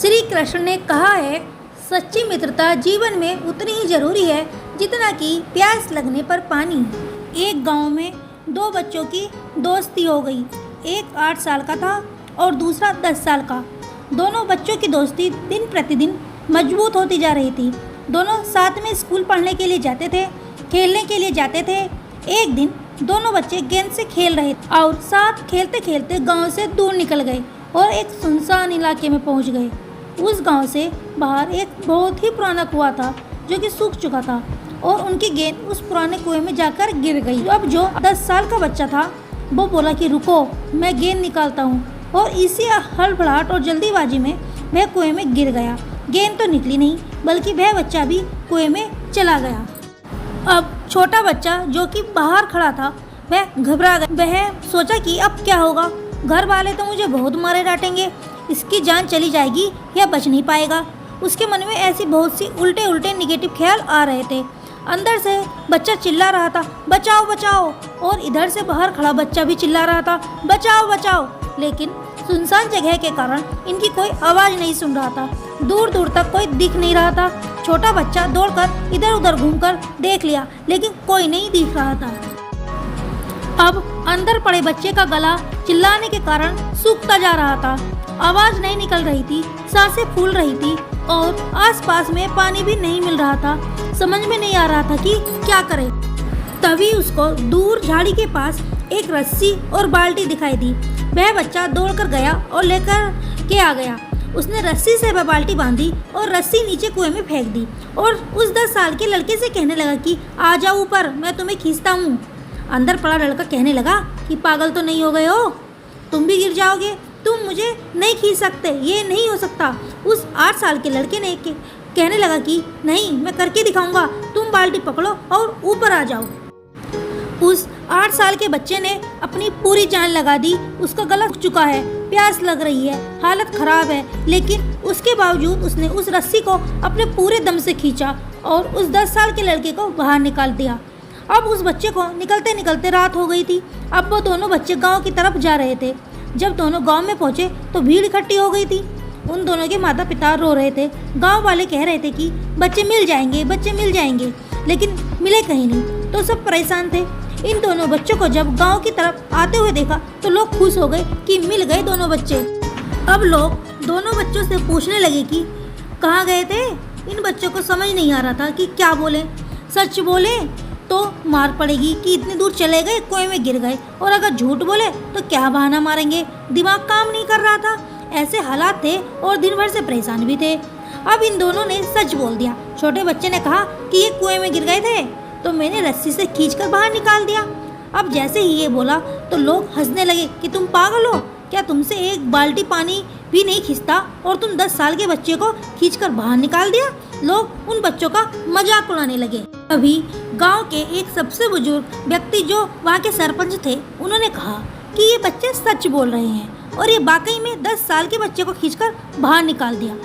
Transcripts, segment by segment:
श्री कृष्ण ने कहा है, सच्ची मित्रता जीवन में उतनी ही जरूरी है जितना कि प्यास लगने पर पानी। एक गांव में दो बच्चों की दोस्ती हो गई। एक 8 साल का था और दूसरा 10 साल का। दोनों बच्चों की दोस्ती दिन प्रतिदिन मजबूत होती जा रही थी। दोनों साथ में स्कूल पढ़ने के लिए जाते थे, खेलने के लिए जाते थे। एक दिन दोनों बच्चे गेंद से खेल रहे थे और साथ खेलते खेलते गांव से दूर निकल गए और एक सुनसान इलाके में पहुंच गए। उस गांव से बाहर एक बहुत ही पुराना कुआं था जो कि सूख चुका था और उनकी गेंद उस पुराने कुएं में जाकर गिर गई। अब जो 10 साल का बच्चा था वो बोला कि रुको, मैं गेंद निकालता हूँ, और इसी हड़बड़ाहट और जल्दीबाजी में वह कुएं में गिर गया। गेंद तो निकली नहीं बल्कि वह बच्चा भी कुएं में चला गया। अब छोटा बच्चा जो कि बाहर खड़ा था वह घबरा गया। वह सोचा कि अब क्या होगा, घर वाले तो मुझे बहुत मारे डांटेंगे, इसकी जान चली जाएगी या बच नहीं पाएगा। उसके मन में ऐसी बहुत सी उल्टे उल्टे निगेटिव ख्याल आ रहे थे। अंदर से बच्चा चिल्ला रहा था, बचाओ बचाओ, और इधर से बाहर खड़ा बच्चा भी चिल्ला रहा था, बचाओ बचाओ। लेकिन सुनसान जगह के कारण इनकी कोई आवाज़ नहीं सुन रहा था। दूर दूर तक कोई दिख नहीं रहा था। छोटा बच्चा दौड़कर इधर उधर घूमकर देख लिया लेकिन कोई नहीं दिख रहा था। अब अंदर पड़े बच्चे का गला चिल्लाने के कारण सूखता जा रहा था। आवाज़ नहीं निकल रही थी, सांसें फूल रही थी और आसपास में पानी भी नहीं मिल रहा था। समझ में नहीं आ रहा था कि क्या करे। तभी उसको दूर झाड़ी के पास एक रस्सी और बाल्टी दिखाई दी। वह बच्चा दौड़कर गया और लेकर के आ गया। उसने रस्सी से वह बाल्टी बांधी और रस्सी नीचे कुएं में फेंक दी और उस 10 साल के लड़के से कहने लगा कि आ जाओ ऊपर, मैं तुम्हें खींचता हूँ। अंदर पड़ा लड़का कहने लगा कि पागल तो नहीं हो गए हो, तुम भी गिर जाओगे, तुम मुझे नहीं खींच सकते, ये नहीं हो सकता। उस 8 साल के लड़के ने कहने लगा कि नहीं, मैं करके दिखाऊंगा, तुम बाल्टी पकड़ो और ऊपर आ जाओ। उस 8 साल के बच्चे ने अपनी पूरी जान लगा दी। उसका गला सूख चुका है, प्यास लग रही है, हालत खराब है, लेकिन उसके बावजूद उसने उस रस्सी को अपने पूरे दम से खींचा और उस 10 साल के लड़के को बाहर निकाल दिया। अब उस बच्चे को निकलते निकलते रात हो गई थी। अब वो दोनों बच्चे गांव की तरफ जा रहे थे। जब दोनों गांव में पहुंचे तो भीड़ इकट्ठी हो गई थी। उन दोनों के माता पिता रो रहे थे। गांव वाले कह रहे थे कि बच्चे मिल जाएंगे, बच्चे मिल जाएंगे, लेकिन मिले कहीं नहीं। तो सब परेशान थे। इन दोनों बच्चों को जब गांव की तरफ आते हुए देखा तो लोग खुश हो गए कि मिल गए दोनों बच्चे। अब लोग दोनों बच्चों से पूछने लगे कि कहाँ गए थे। इन बच्चों को समझ नहीं आ रहा था कि क्या बोले। सच बोले तो मार पड़ेगी कि इतनी दूर चले गए, कुएं में गिर गए, और अगर झूठ बोले तो क्या बहाना मारेंगे। दिमाग काम नहीं कर रहा था। ऐसे हालात थे और दिन भर से परेशान भी थे। अब इन दोनों ने सच बोल दिया। छोटे बच्चे ने कहा कि ये कुएं में गिर गए थे तो मैंने रस्सी से खींचकर बाहर निकाल दिया। अब जैसे ही ये बोला तो लोग हंसने लगे कि तुम पागल हो क्या, तुमसे एक बाल्टी पानी भी नहीं खींचता और तुम 10 साल के बच्चे को खींचकर बाहर निकाल दिया। लोग उन बच्चों का मजाक उड़ाने लगे। अभी गांव के एक सबसे बुजुर्ग व्यक्ति जो वहाँ के सरपंच थे, उन्होंने कहा कि ये बच्चे सच बोल रहे हैं और ये वाकई में 10 साल के बच्चे को खींचकर बाहर निकाल दिया।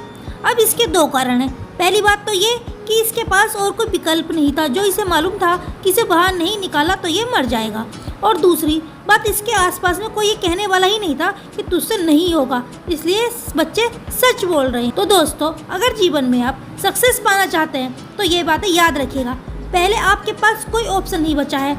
अब इसके 2 कारण हैं। पहली बात तो ये कि इसके पास और कोई विकल्प नहीं था। जो इसे मालूम था कि इसे बाहर नहीं निकाला तो ये मर जाएगा, और दूसरी बात इसके आसपास में कोई ये कहने वाला ही नहीं था कि तुझसे नहीं होगा, इसलिए बच्चे सच बोल रहे हैं। तो दोस्तों, अगर जीवन में आप सक्सेस पाना चाहते हैं तो ये बातें याद रखिएगा। पहले आपके पास कोई ऑप्शन नहीं बचा है,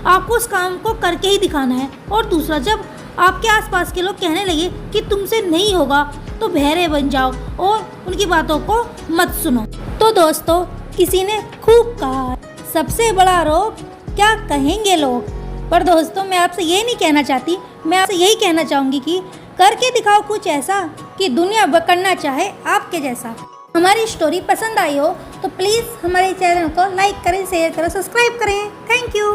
आपको उस काम को करके ही दिखाना है। और दूसरा, जब आपके आसपास के लोग कहने लगे कि तुमसे नहीं होगा तो बहरे बन जाओ और उनकी बातों को मत सुनो। तो दोस्तों, किसी ने खूब कहा, सबसे बड़ा रोग क्या कहेंगे लोग। पर दोस्तों, मैं आपसे ये नहीं कहना चाहती, मैं आपसे यही कहना चाहूँगी कि करके दिखाओ कुछ ऐसा कि दुनिया करना चाहे आपके जैसा। हमारी स्टोरी पसंद आई हो तो प्लीज़ हमारे चैनल को लाइक करें, शेयर करें, सब्सक्राइब करें। Thank you.